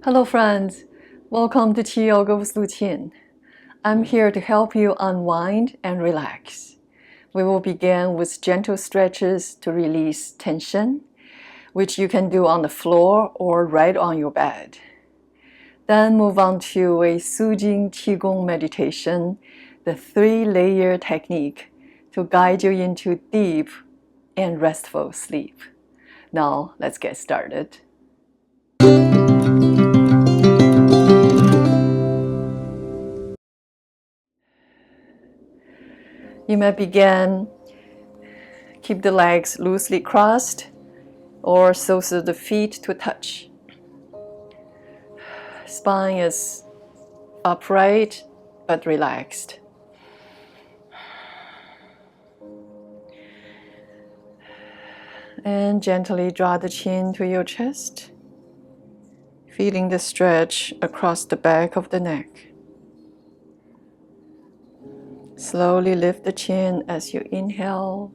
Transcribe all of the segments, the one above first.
Hello friends, welcome to QiYoga with LuChin. I'm here to help you unwind and relax. We will begin with gentle stretches to release tension, which you can do on the floor or right on your bed. Then move on to a soothing QiGong meditation, the 3-layer technique to guide you into deep and restful sleep. Now let's get started. You may begin, keep the legs loosely crossed or soles of the feet to touch. Spine is upright but relaxed. And gently draw the chin to your chest, feeling the stretch across the back of the neck. Slowly lift the chin as you inhale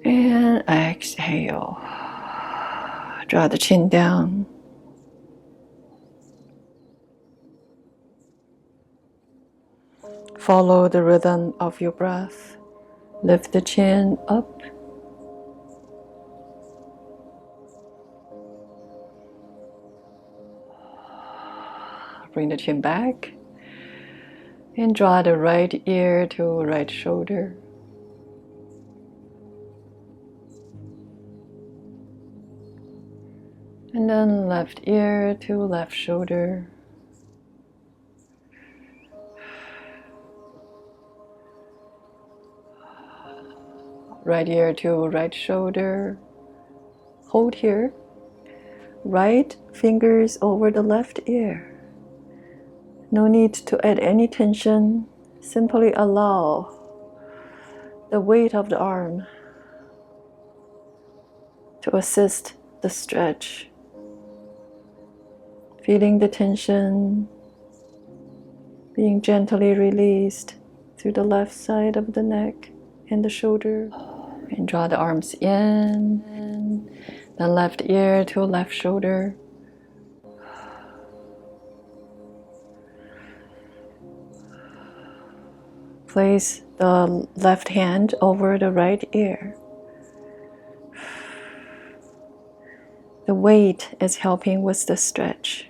and exhale. Draw the chin down. Follow the rhythm of your breath. Lift the chin up. Bring the chin back. And draw the right ear to right shoulder. And then left ear to left shoulder. Right ear to right shoulder. Hold here. Right fingers over the left ear. No need to add any tension. Simply allow the weight of the arm to assist the stretch. Feeling the tension being gently released through the left side of the neck and the shoulder. And draw the arms in. Then left ear to left shoulder. Place the left hand over the right ear. The weight is helping with the stretch.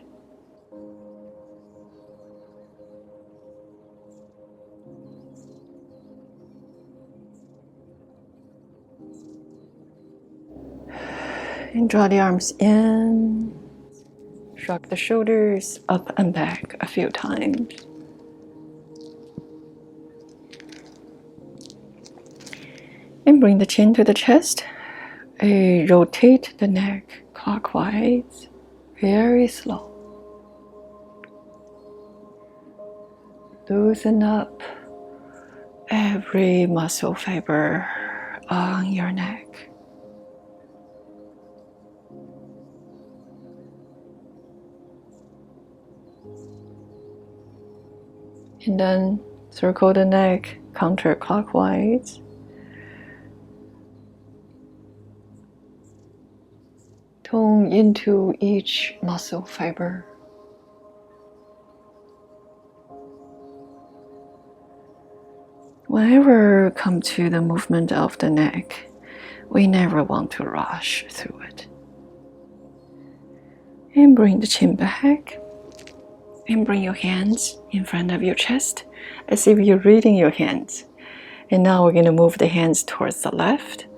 And draw the arms in. Shrug the shoulders up and back a few times. And bring the chin to the chest. Rotate the neck clockwise, very slow. Loosen up every muscle fiber on your neck. And then circle the neck counterclockwise. Tone into each muscle fiber. Whenever we come to the movement of the neck, we never want to rush through it. And bring the chin back. And bring your hands in front of your chest as if you're reading your hands. And now we're going to move the hands towards the left.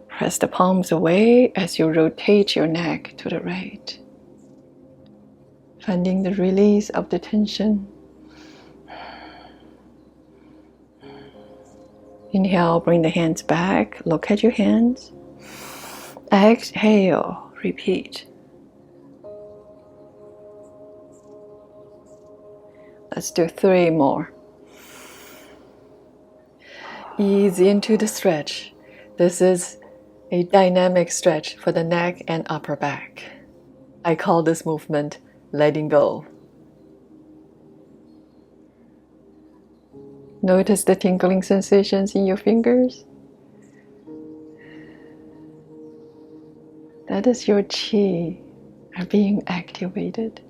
Press the palms away as you rotate your neck to the right. Finding the release of the tension. Inhale, bring the hands back. Look at your hands. Exhale, repeat. Let's do 3 more. Ease into the stretch. This is a dynamic stretch for the neck and upper back. I call this movement letting go. Notice the tingling sensations in your fingers. That is your qi are being activated.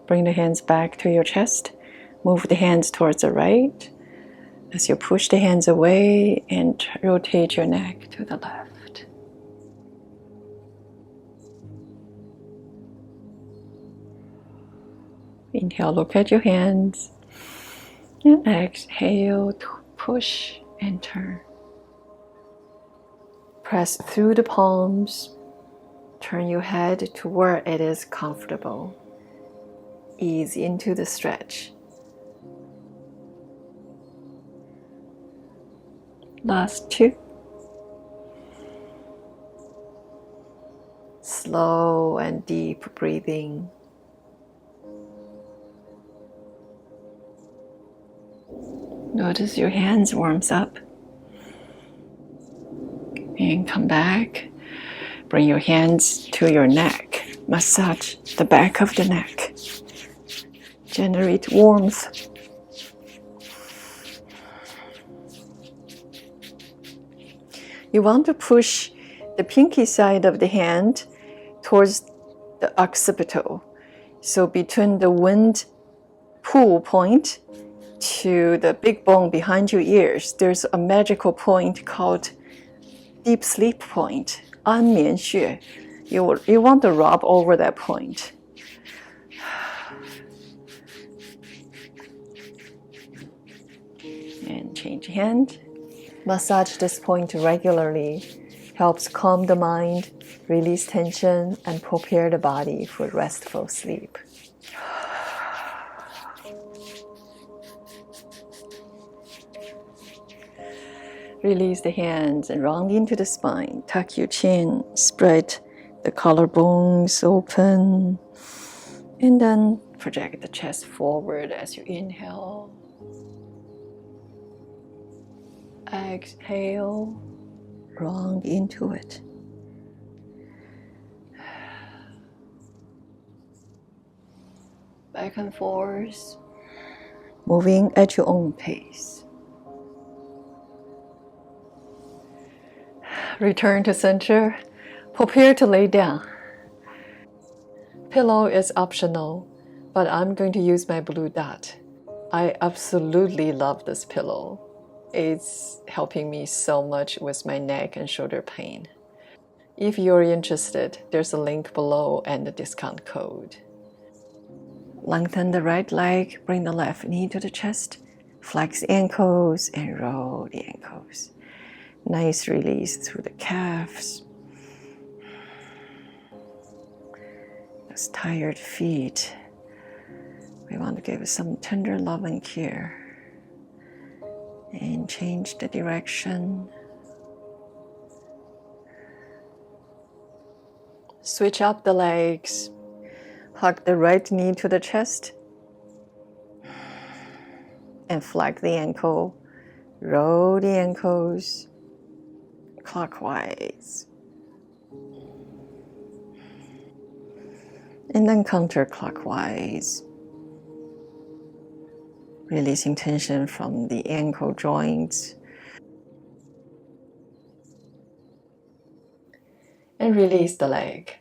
Bring the hands back to your chest. Move the hands towards the right as you push the hands away and rotate your neck to the left. Inhale, look at your hands. And exhale, push and turn. Press through the palms. Turn your head to where it is comfortable. Ease into the stretch. Last two. Slow and deep breathing. Notice your hands warms up. And come back. Bring your hands to your neck. Massage the back of the neck. Generate warmth. You want to push the pinky side of the hand towards the occipital. So between the wind pull point to the big bone behind your ears, there's a magical point called deep sleep point, 安眠穴. You want to rub over that point. And change hand. Massage this point regularly. Helps calm the mind, release tension, and prepare the body for restful sleep. Release the hands and round into the spine. Tuck your chin, spread the collarbones open, and then project the chest forward as you inhale. Exhale, round into it. Back and forth, moving at your own pace. Return to center. Prepare to lay down. Pillow is optional, but I'm going to use my blue dot. I absolutely love this pillow. It's helping me so much with my neck and shoulder pain. If you're interested, there's a link below and a discount code. Lengthen the right leg, bring the left knee to the chest, flex ankles and roll the ankles. Nice release through the calves. Those tired feet, we want to give some tender love and care. And change the direction. Switch up the legs. Hug the right knee to the chest. And flex the ankle. Roll the ankles clockwise. And then counterclockwise. Releasing tension from the ankle joints. And release the leg.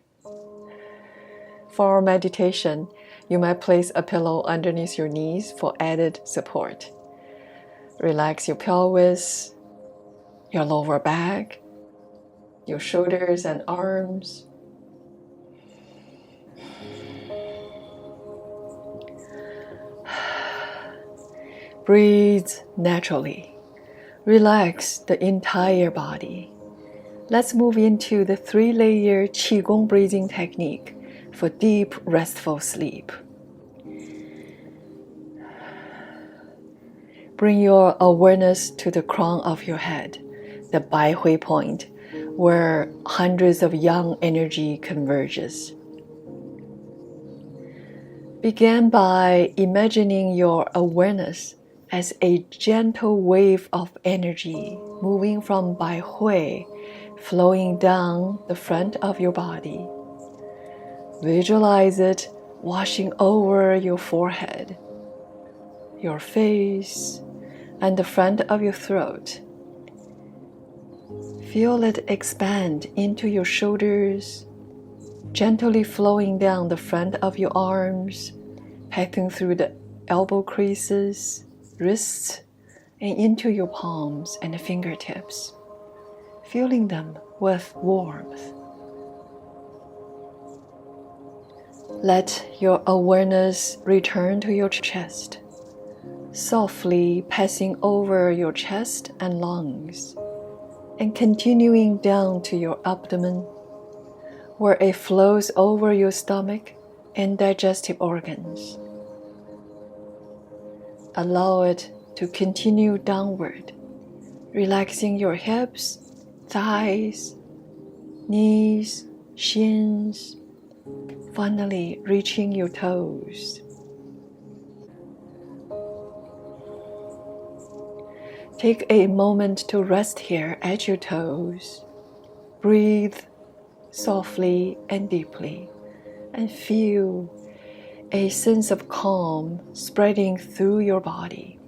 For our meditation, you might place a pillow underneath your knees for added support. Relax your pelvis, your lower back, your shoulders and arms. Breathe naturally. Relax the entire body. Let's move into the 3-layer QiGong breathing technique for deep, restful sleep. Bring your awareness to the crown of your head, the Baihui point, where hundreds of yang energy converges. Begin by imagining your awareness as a gentle wave of energy moving from Baihui, flowing down the front of your body. Visualize it washing over your forehead, your face, and the front of your throat. Feel it expand into your shoulders, gently flowing down the front of your arms, passing through the elbow creases, wrists, and into your palms and fingertips, filling them with warmth. Let your awareness return to your chest, softly passing over your chest and lungs, and continuing down to your abdomen, where it flows over your stomach and digestive organs. Allow it to continue downward, relaxing your hips, thighs, knees, shins, finally reaching your toes. Take a moment to rest here at your toes. Breathe softly and deeply, and feel a sense of calm spreading through your body.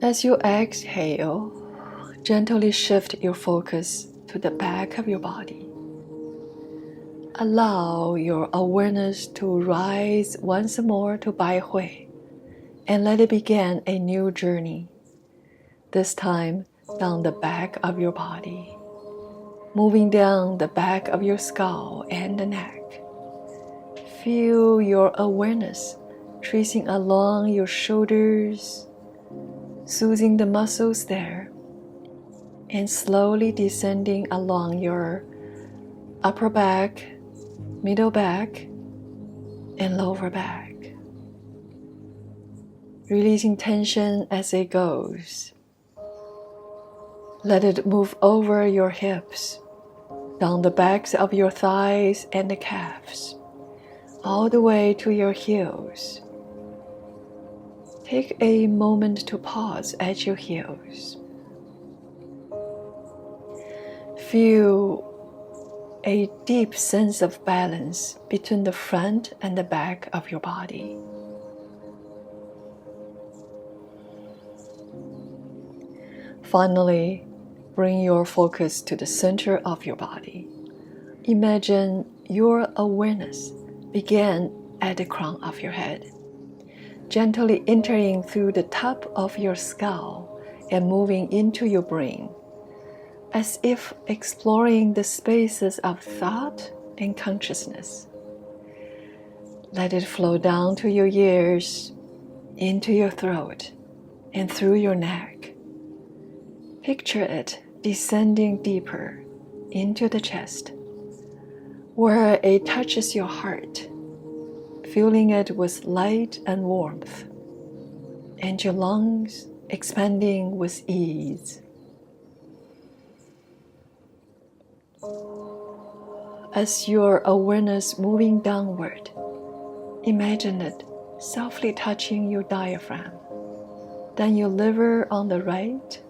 As you exhale, gently shift your focus to the back of your body. Allow your awareness to rise once more to Bai Hui, and let it begin a new journey, this time down the back of your body, moving down the back of your skull and the neck. Feel your awareness tracing along your shoulders, soothing the muscles there, and slowly descending along your upper back, middle back, and lower back. Releasing tension as it goes. Let it move over your hips, down the backs of your thighs and the calves, all the way to your heels. Take a moment to pause at your heels. Feel a deep sense of balance between the front and the back of your body. Finally, bring your focus to the center of your body. Imagine your awareness begin at the crown of your head, gently entering through the top of your skull and moving into your brain, as if exploring the spaces of thought and consciousness. Let it flow down to your ears, into your throat, and through your neck. Picture it descending deeper into the chest, where it touches your heart, filling it with light and warmth, and your lungs expanding with ease. As your awareness moving downward, imagine it softly touching your diaphragm, then your liver on the right,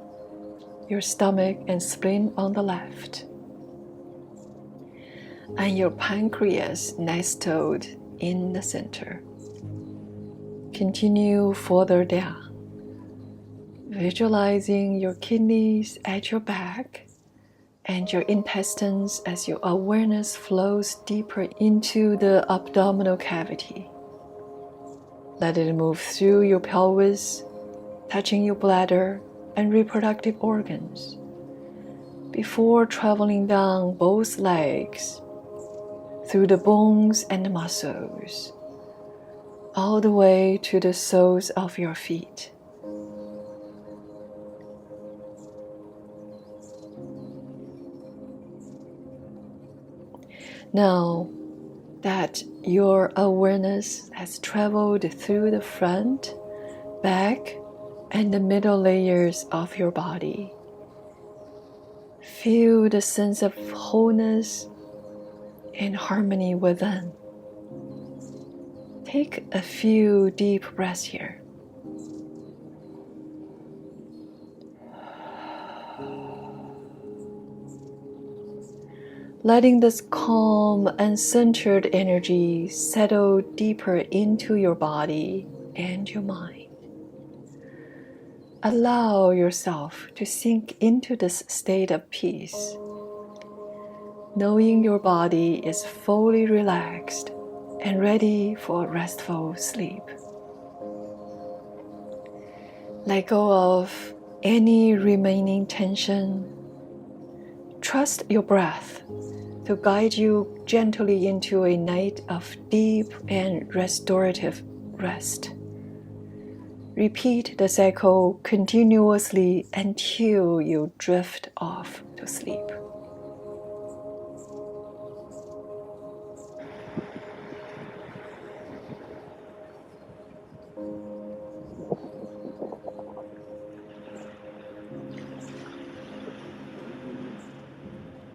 your stomach and spleen on the left, and your pancreas nestled in the center. Continue further down, visualizing your kidneys at your back and your intestines as your awareness flows deeper into the abdominal cavity. Let it move through your pelvis, touching your bladder and reproductive organs, before traveling down both legs, through the bones and the muscles, all the way to the soles of your feet. Now that your awareness has traveled through the front, back, and the middle layers of your body, feel the sense of wholeness and harmony within. Take a few deep breaths here. letting this calm and centered energy settle deeper into your body and your mind. Allow yourself to sink into this state of peace, knowing your body is fully relaxed and ready for restful sleep. Let go of any remaining tension. Trust your breath to guide you gently into a night of deep and restorative rest. Repeat the cycle continuously until you drift off to sleep.